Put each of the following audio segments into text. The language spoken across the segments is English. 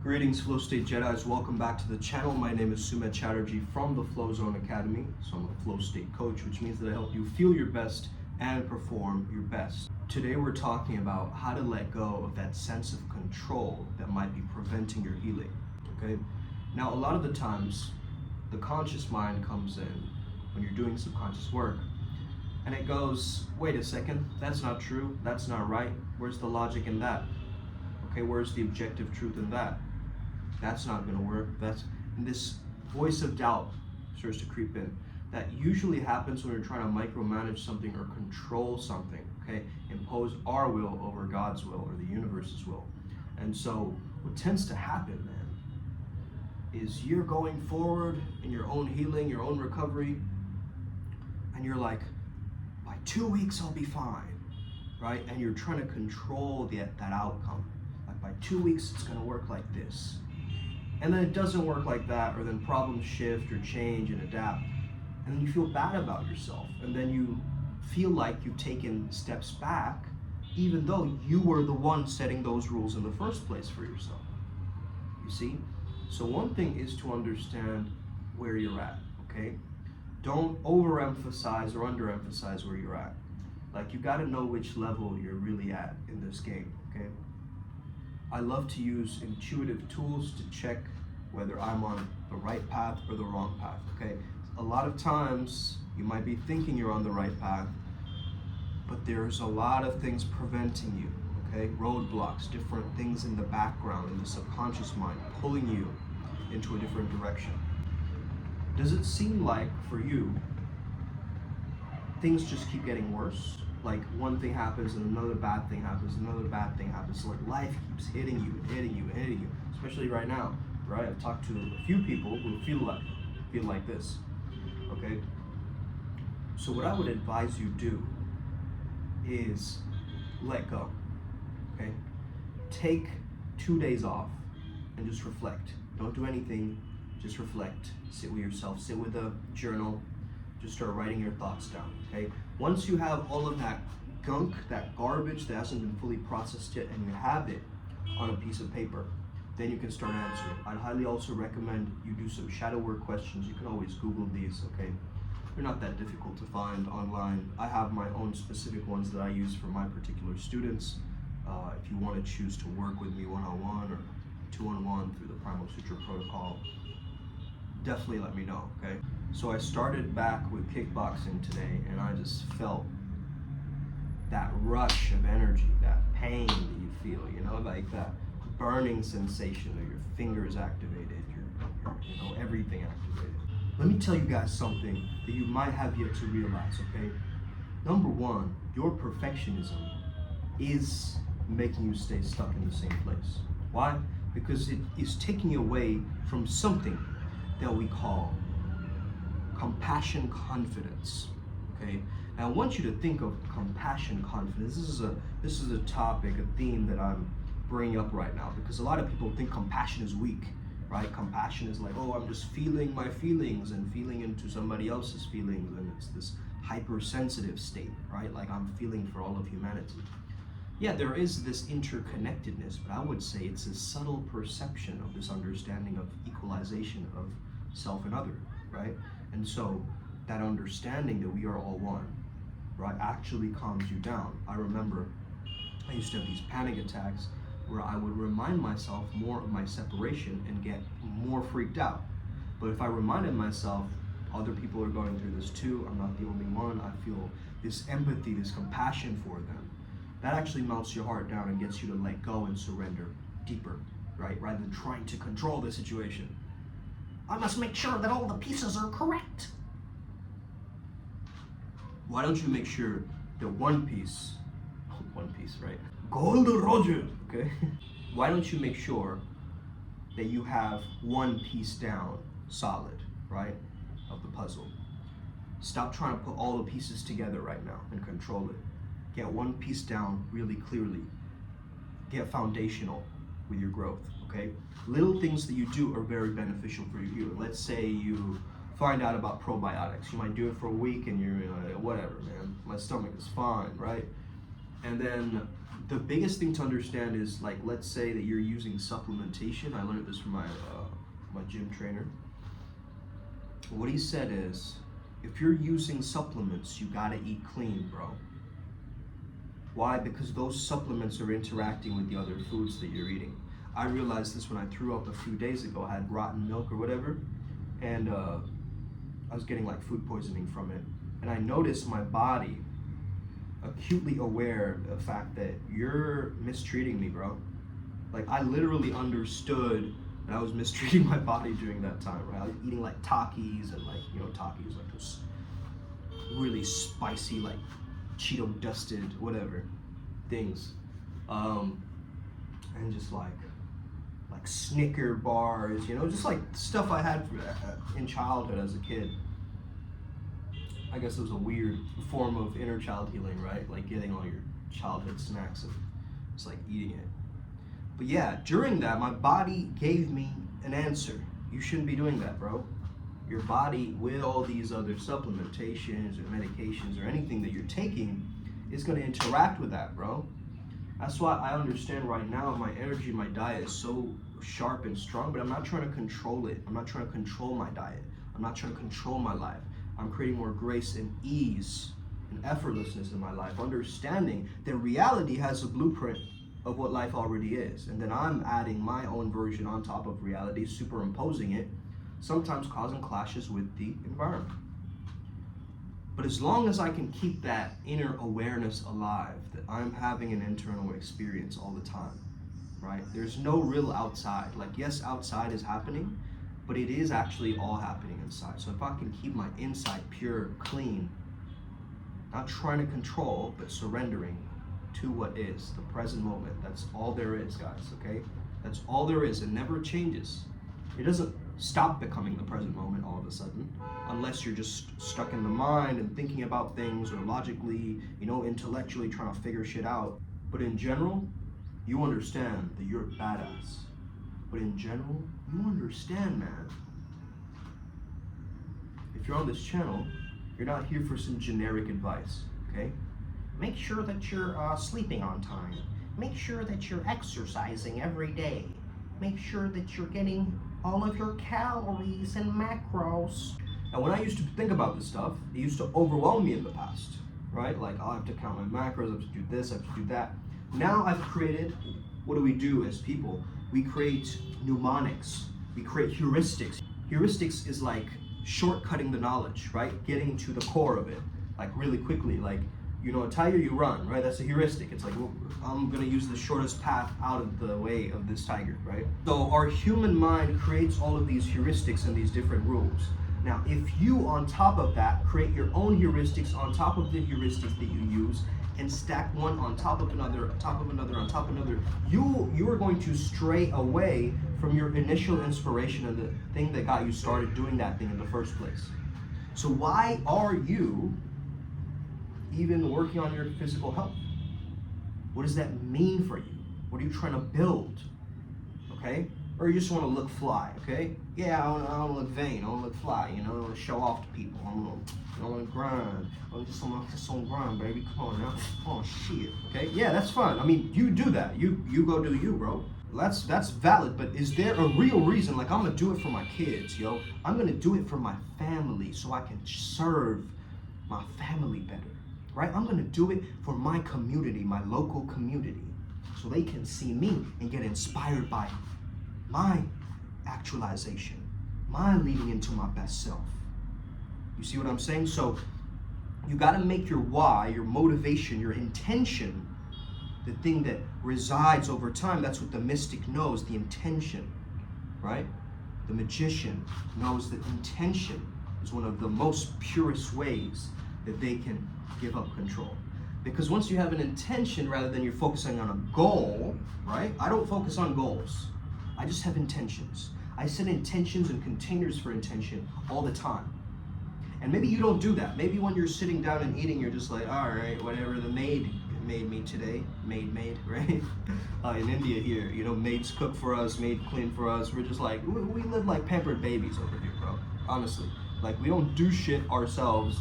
Greetings, Flow State Jedis. Welcome back to the channel. My name is Sumit Chatterjee from the Flow Zone Academy. So I'm a Flow State coach, which means that I help you feel your best and perform your best. Today we're talking about how to let go of that sense of control that might be preventing your healing. Okay? Now, a lot of the times, the conscious mind comes in when you're doing subconscious work, and it goes, wait a second, that's not true, that's not right. Where's the logic in that? Okay, where's the objective truth in that? That's not going to work. And this voice of doubt starts to creep in. That usually happens when we're trying to micromanage something or control something, okay? Impose our will over God's will or the universe's will. And so what tends to happen, man, is you're going forward in your own healing, your own recovery, and you're like, by 2 weeks I'll be fine, right? And you're trying to control that outcome. Like by 2 weeks it's going to work like this. And then it doesn't work like that, or then problems shift or change and adapt. And then you feel bad about yourself. And then you feel like you've taken steps back, even though you were the one setting those rules in the first place for yourself. You see? So one thing is to understand where you're at, okay? Don't overemphasize or underemphasize where you're at. Like, you gotta know which level you're really at in this game, okay? I love to use intuitive tools to check whether I'm on the right path or the wrong path, okay? A lot of times you might be thinking you're on the right path, but there's a lot of things preventing you, okay? Roadblocks, different things in the background, in the subconscious mind, pulling you into a different direction. Does it seem like, for you, things just keep getting worse? Like one thing happens and another bad thing happens, another bad thing happens. So like life keeps hitting you and hitting you and hitting you, especially right now, right? I've talked to a few people who feel like this, okay? So what I would advise you do is let go, okay? Take 2 days off and just reflect. Don't do anything, just reflect. Sit with yourself, sit with a journal, just start writing your thoughts down, okay? Once you have all of that gunk, that garbage that hasn't been fully processed yet, and you have it on a piece of paper, then you can start answering. I'd highly also recommend you do some shadow work questions. You can always Google these, okay? They're not that difficult to find online. I have my own specific ones that I use for my particular students. If you want to choose to work with me one-on-one or two-on-one through the Primal Sutra protocol, definitely let me know, okay? So I started back with kickboxing today, and I just felt that rush of energy, that pain that you feel, you know, like that burning sensation of your fingers activated, your everything activated. Let me tell you guys something that you might have yet to realize, okay? Number one, your perfectionism is making you stay stuck in the same place. Why? Because it is taking you away from something that we call compassion confidence, okay? Now I want you to think of compassion confidence. This is a topic, a theme that I'm bringing up right now, because a lot of people think compassion is weak, right? Compassion is like, oh, I'm just feeling my feelings and feeling into somebody else's feelings, and it's this hypersensitive state, right? Like I'm feeling for all of humanity. Yeah, there is this interconnectedness, but I would say it's a subtle perception of this understanding of equalization of self and other, right? And so that understanding that we are all one, right, actually calms you down. I remember I used to have these panic attacks where I would remind myself more of my separation and get more freaked out. But if I reminded myself, other people are going through this too, I'm not the only one, I feel this empathy, this compassion for them, that actually melts your heart down and gets you to let go and surrender deeper, right, rather than trying to control the situation. I must make sure that all the pieces are correct. Why don't you make sure that one piece, right? Gold Roger, okay? Why don't you make sure that you have one piece down solid, right, of the puzzle? Stop trying to put all the pieces together right now and control it. Get one piece down really clearly. Get foundational with your growth, okay? Little things that you do are very beneficial for your healing. Let's say you find out about probiotics. You might do it for a week and you're like, whatever, man, my stomach is fine, right? And then the biggest thing to understand is, like, let's say that you're using supplementation. I learned this from my gym trainer. What he said is, if you're using supplements, you gotta eat clean, bro. Why? Because those supplements are interacting with the other foods that you're eating. I realized this when I threw up a few days ago. I had rotten milk or whatever, and I was getting like food poisoning from it. And I noticed my body acutely aware of the fact that you're mistreating me, bro. Like, I literally understood that I was mistreating my body during that time, right? I was eating like Takis and, like, you know, Takis, like those really spicy, like Cheeto dusted, whatever things. And just like Snicker bars, you know, just like stuff I had in childhood as a kid. I guess it was a weird form of inner child healing, right? Like getting all your childhood snacks and just like eating it. But yeah, during that, my body gave me an answer. You shouldn't be doing that, bro. Your body, with all these other supplementations or medications or anything that you're taking, is going to interact with that, bro. That's why I understand right now my energy, my diet is so sharp and strong, but I'm not trying to control it. I'm not trying to control my diet. I'm not trying to control my life. I'm creating more grace and ease and effortlessness in my life, understanding that reality has a blueprint of what life already is. And then I'm adding my own version on top of reality, superimposing it, sometimes causing clashes with the environment. But as long as I can keep that inner awareness alive, that I'm having an internal experience all the time, right? There's no real outside. Like, yes, outside is happening, but it is actually all happening inside. So if I can keep my inside pure, clean, not trying to control, but surrendering to what is, the present moment. That's all there is, guys, okay? That's all there is. It never changes. It doesn't stop becoming the present moment all of a sudden, unless you're just stuck in the mind and thinking about things, or logically, you know, intellectually trying to figure shit out. But in general, you understand that you're a badass. But in general, you understand, man. If you're on this channel, you're not here for some generic advice, okay? Make sure that you're sleeping on time. Make sure that you're exercising every day. Make sure that you're getting all of your calories and macros. And when I used to think about this stuff, it used to overwhelm me in the past, right? Like, I have to count my macros, I have to do this, I have to do that. Now I've created, what do we do as people? We create mnemonics, we create heuristics. Heuristics is like shortcutting the knowledge, right? Getting to the core of it, like really quickly. Like, you know, a tiger, you run, right? That's a heuristic. It's like, well, I'm gonna use the shortest path out of the way of this tiger, right? So our human mind creates all of these heuristics and these different rules. Now, if you, on top of that, create your own heuristics on top of the heuristics that you use, and stack one on top of another, on top of another, on top of another, you are going to stray away from your initial inspiration and the thing that got you started doing that thing in the first place. So why are you even working on your physical health? What does that mean for you? What are you trying to build? Okay? Or you just want to look fly, okay? Yeah, I want to look vain, I want to look fly, you know, I want to show off to people, I want to grind, I just want to grind, baby, come on now, oh shit, okay? Yeah, that's fun. I mean, you do that, you go do you, bro. That's valid, but is there a real reason? Like, I'm gonna do it for my kids, yo. I'm gonna do it for my family so I can serve my family better, right? I'm gonna do it for my community, my local community, so they can see me and get inspired by my actualization, my leading into my best self. You see what I'm saying? So you got to make your why, your motivation, your intention, the thing that resides over time. That's what the mystic knows, the intention, right? The magician knows that intention is one of the most purest ways that they can give up control. Because once you have an intention, rather than you're focusing on a goal, right? I don't focus on goals. I just have intentions. I set intentions and containers for intention all the time. And maybe you don't do that. Maybe when you're sitting down and eating, you're just like, all right, whatever the maid made me today, maid, right? In India here, you know, maids cook for us, maid clean for us. We're just like, we live like pampered babies over here, bro. Honestly, like, we don't do shit ourselves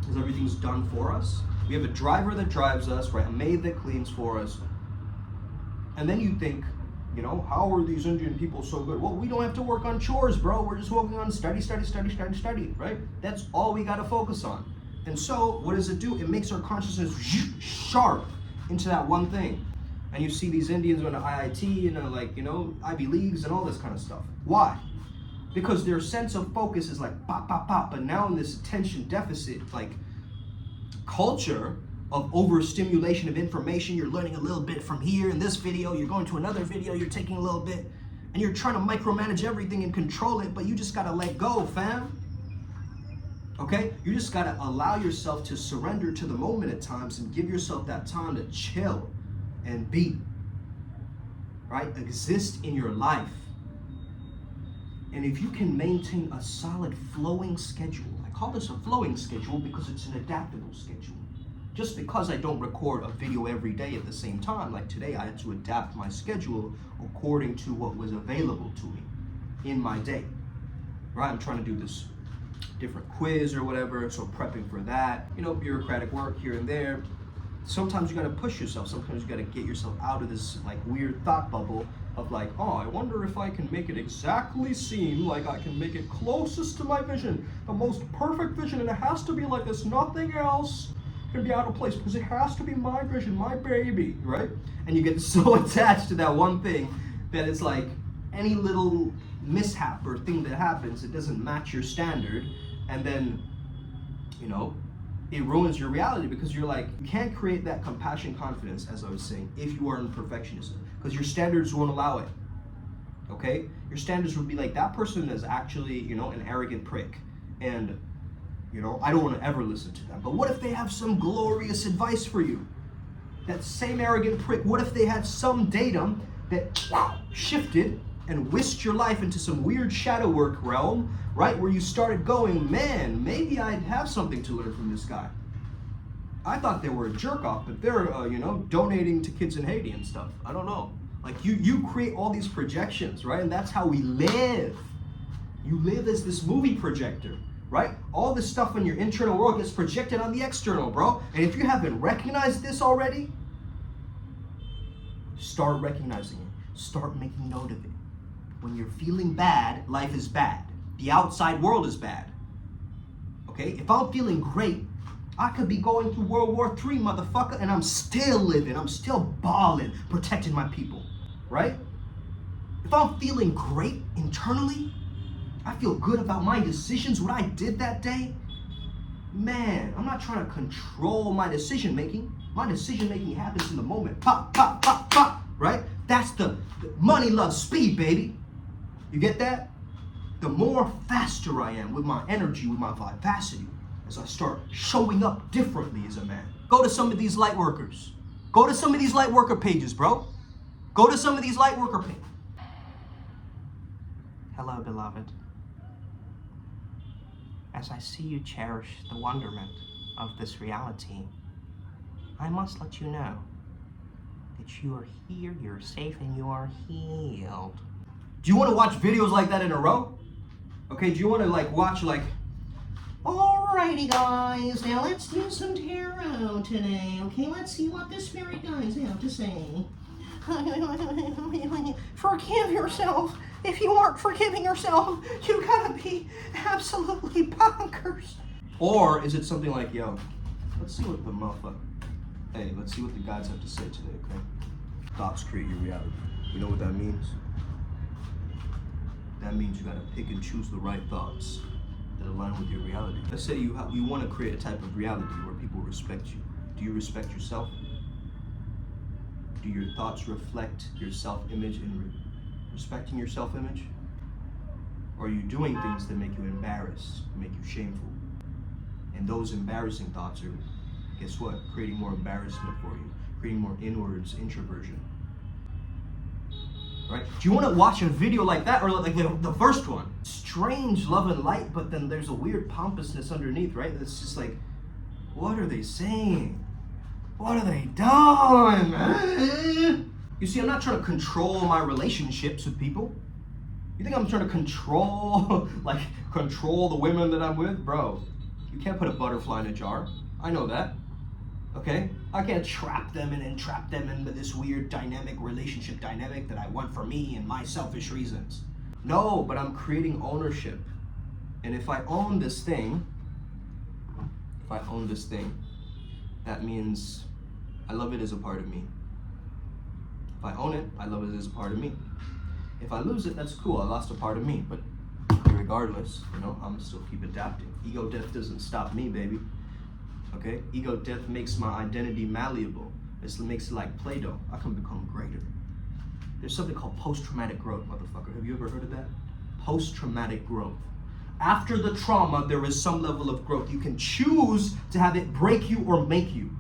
because everything's done for us. We have a driver that drives us, right? A maid that cleans for us. And then you think, you know, how are these Indian people so good? Well, we don't have to work on chores, bro. We're just working on study, right? That's all we got to focus on. And so what does it do? It makes our consciousness sharp into that one thing. And you see these Indians going to IIT and like, you know, Ivy Leagues and all this kind of stuff. Why? Because their sense of focus is like pop, pop, pop. But now in this attention deficit, like culture of overstimulation of information, you're learning a little bit from here in this video, you're going to another video, you're taking a little bit, and you're trying to micromanage everything and control it, but you just gotta let go, fam. Okay? You just gotta allow yourself to surrender to the moment at times and give yourself that time to chill and be, right? Exist in your life. And if you can maintain a solid flowing schedule, I call this a flowing schedule because it's an adaptable schedule. Just because I don't record a video every day at the same time, like today I had to adapt my schedule according to what was available to me in my day, right? I'm trying to do this different quiz or whatever, so prepping for that, you know, bureaucratic work here and there. Sometimes you gotta push yourself, sometimes you gotta get yourself out of this like weird thought bubble of like, oh, I wonder if I can make it exactly seem like I can make it closest to my vision, the most perfect vision, and it has to be like this, nothing else can be out of place because it has to be my vision, my baby, right? And you get so attached to that one thing that it's like any little mishap or thing that happens, it doesn't match your standard, and then, you know, it ruins your reality because you're like, you can't create that compassion confidence, as I was saying, if you are in perfectionism, because your standards won't allow it, okay? Your standards would be like, that person is actually, you know, an arrogant prick, and you know, I don't want to ever listen to them. But what if they have some glorious advice for you? That same arrogant prick, what if they had some datum that shifted and whisked your life into some weird shadow work realm, right? Where you started going, man, maybe I'd have something to learn from this guy. I thought they were a jerk off, but they're, you know, donating to kids in Haiti and stuff. I don't know. Like you create all these projections, right? And that's how we live. You live as this movie projector. Right? All this stuff in your internal world gets projected on the external, bro. And if you haven't recognized this already, start recognizing it. Start making note of it. When you're feeling bad, life is bad. The outside world is bad. Okay? If I'm feeling great, I could be going through World War III, motherfucker, and I'm still living. I'm still balling, protecting my people. Right? If I'm feeling great internally, I feel good about my decisions, what I did that day. Man, I'm not trying to control my decision making. My decision making happens in the moment. Pop, pop, pop, pop, right? That's the money loves speed, baby. You get that? The more faster I am with my energy, with my vivacity, as I start showing up differently as a man. Go to some of these light workers. Go to some of these light worker pages, bro. Go to some of these light worker pages. Hello, beloved. As I see you cherish the wonderment of this reality, I must let you know that you are here, you're safe, and you are healed. Do you want to watch videos like that in a row? Okay, do you want to like watch like, alrighty guys, now let's do some tarot today, okay? Let's see what the spirit guides have to say. Forgive yourself. If you aren't forgiving yourself, you gotta be absolutely bonkers. Or is it something like, yo, let's see what the motherfucker, hey, let's see what the guides have to say today, okay? Thoughts create your reality. You know what that means? That means you gotta pick and choose the right thoughts that align with your reality. Let's say you want to create a type of reality where people respect you. Do you respect yourself? Do your thoughts reflect your self-image and respecting your self-image? Or are you doing things that make you embarrassed, make you shameful? And those embarrassing thoughts are, guess what? Creating more embarrassment for you, creating more inwards introversion. Right? Do you want to watch a video like that, or like the first one? Strange love and light, but then there's a weird pompousness underneath, right? It's just like, what are they saying? What are they doing? You see, I'm not trying to control my relationships with people. You think I'm trying to control the women that I'm with? Bro, you can't put a butterfly in a jar. I know that. Okay? I can't trap them and entrap them into this weird dynamic, relationship dynamic that I want for me and my selfish reasons. No, but I'm creating ownership. And if I own this thing, that means I love it as a part of me. If I own it, I love it as a part of me. If I lose it, that's cool. I lost a part of me. But regardless, I'm gonna still keep adapting. Ego death doesn't stop me, baby. Okay? Ego death makes my identity malleable. It makes it like Play-Doh. I can become greater. There's something called post-traumatic growth, motherfucker. Have you ever heard of that? Post-traumatic growth. After the trauma, there is some level of growth. You can choose to have it break you or make you.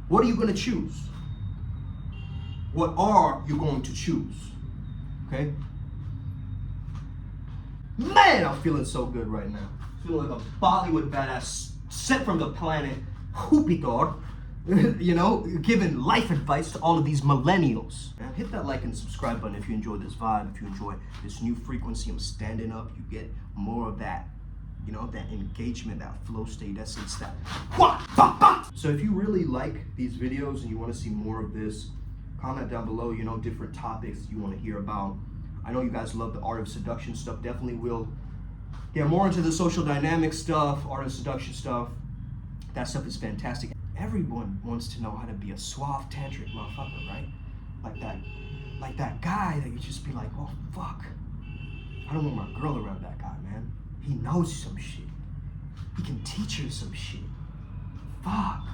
What are you going to choose? What are you going to choose? Okay? Man, I'm feeling so good right now. Feeling like a Bollywood badass sent from the planet Jupiter, giving life advice to all of these millennials. Man, hit that like and subscribe button if you enjoy this vibe, if you enjoy this new frequency. I'm standing up. You get more of that, that engagement, that flow state essence, that. So if you really like these videos and you want to see more of this, comment down below, different topics you want to hear about. I know you guys love the art of seduction stuff. Definitely will get more into the social dynamic stuff, art of seduction stuff. That stuff is fantastic. Everyone wants to know how to be a suave tantric motherfucker, right? Like that guy that you just be like, oh fuck, I don't want my girl around that guy, man. He knows some shit. He can teach her some shit. Fuck,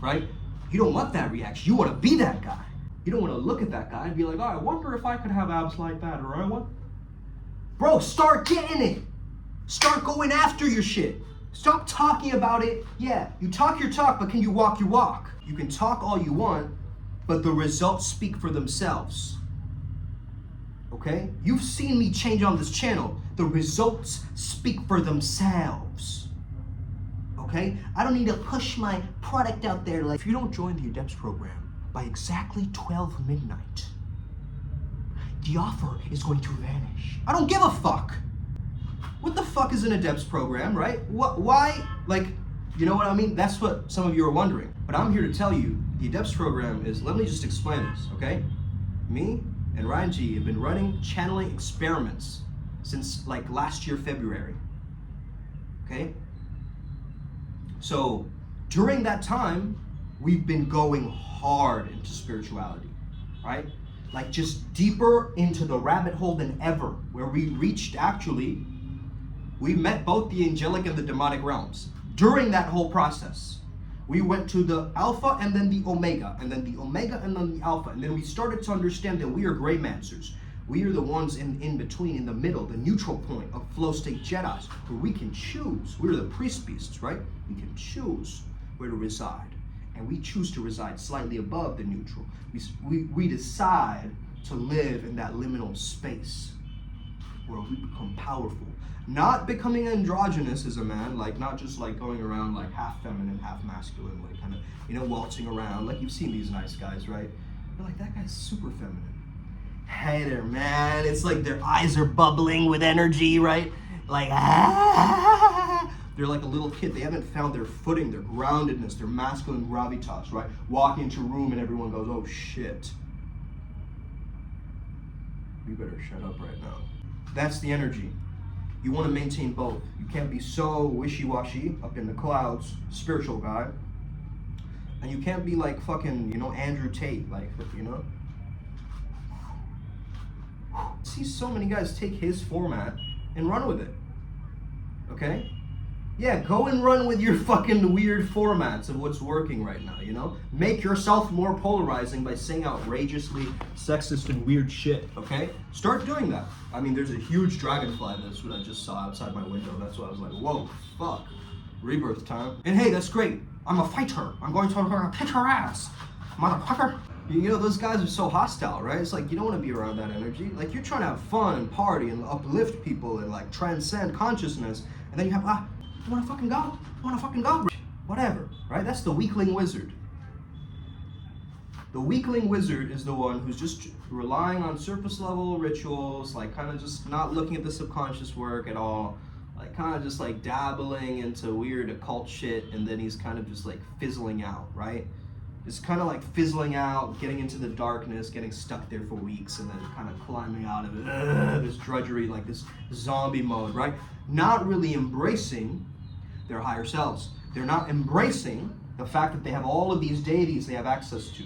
right? You don't want that reaction. You want to be that guy. You don't want to look at that guy and be like, oh, I wonder if I could have abs like that, or I want. Bro, start getting it. Start going after your shit. Stop talking about it. Yeah, you talk your talk, but can you walk your walk? You can talk all you want, but the results speak for themselves. Okay? You've seen me change on this channel. The results speak for themselves. Okay? I don't need to push my product out there. Like, if you don't join the ADEPTS program by exactly 12 midnight, the offer is going to vanish. I don't give a fuck. What the fuck is an ADEPTS program, right? Why? Like, you know what I mean? That's what some of you are wondering. But I'm here to tell you, the ADEPTS program is, let me just explain this, okay? Me and Ryan G have been running channeling experiments since like last year, February, okay? So during that time, we've been going hard into spirituality, right? Like just deeper into the rabbit hole than ever, where we reached actually, we met both the angelic and the demonic realms. During that whole process, we went to the alpha and then the omega, and then the omega and then the alpha, and then we started to understand that we are gray mancers. We are the ones in between, in the middle, the neutral point of flow state Jedis, where we can choose. We're the priest beasts, right? We can choose where to reside, and we choose to reside slightly above the neutral. We decide to live in that liminal space where we become powerful. Not becoming androgynous as a man, like not just like going around like half feminine, half masculine, like kind of, waltzing around. Like you've seen these nice guys, right? You're like, that guy's super feminine. Hey there, man. It's like their eyes are bubbling with energy, right? Like, they're like a little kid. They haven't found their footing, their groundedness, their masculine gravitas, right? Walk into a room and everyone goes, oh shit. We better shut up right now. That's the energy. You want to maintain both. You can't be so wishy-washy up in the clouds, spiritual guy. And you can't be like fucking, Andrew Tate, like, I see so many guys take his format and run with it. Okay? Yeah, go and run with your fucking weird formats of what's working right now, Make yourself more polarizing by saying outrageously sexist and weird shit, okay? Start doing that. I mean, there's a huge dragonfly. That's what I just saw outside my window. That's why I was like, whoa, fuck. Rebirth time. And hey, that's great. I'm a fighter. I'm going to kick her ass, motherfucker. Those guys are so hostile, right? It's like, you don't want to be around that energy. Like, you're trying to have fun and party and uplift people and, like, transcend consciousness. And then you have, you want to fucking go? You want to fucking go? Whatever, right? That's the weakling wizard. The weakling wizard is the one who's just relying on surface level rituals, like kind of just not looking at the subconscious work at all. like kind of just like dabbling into weird occult shit, and then he's kind of just like fizzling out, right? It's kind of like fizzling out, getting into the darkness, getting stuck there for weeks, and then kind of climbing out of it, this drudgery, like this zombie mode, right? Not really embracing their higher selves. They're not embracing the fact that they have all of these deities they have access to,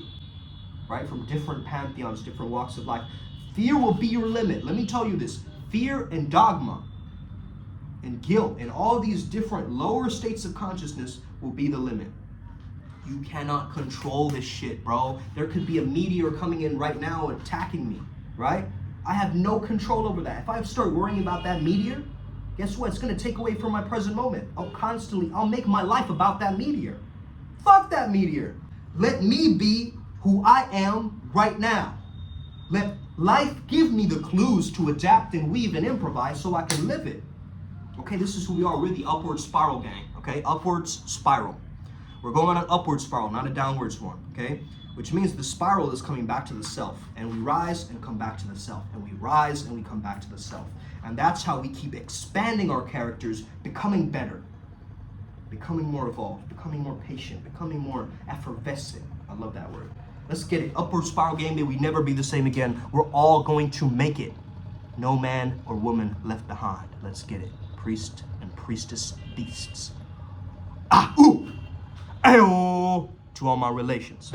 right? From different pantheons, different walks of life. Fear will be your limit. Let me tell you this. Fear and dogma and guilt and all these different lower states of consciousness will be the limit. You cannot control this shit, bro. There could be a meteor coming in right now attacking me, right? I have no control over that. If I start worrying about that meteor, guess what? It's gonna take away from my present moment. I'll make my life about that meteor. Fuck that meteor. Let me be who I am right now. Let life give me the clues to adapt and weave and improvise so I can live it. Okay, this is who we are. We're the upward spiral gang, okay? Upwards spiral. We're going on an upward spiral, not a downwards one, okay? Which means the spiral is coming back to the self. And we rise and come back to the self. And we rise and we come back to the self. And that's how we keep expanding our characters, becoming better, becoming more evolved, becoming more patient, becoming more effervescent. I love that word. Let's get it. Upward spiral game. May we never be the same again. We're all going to make it. No man or woman left behind. Let's get it. Priest and priestess beasts. Ah, ooh, ayo, to all my relations.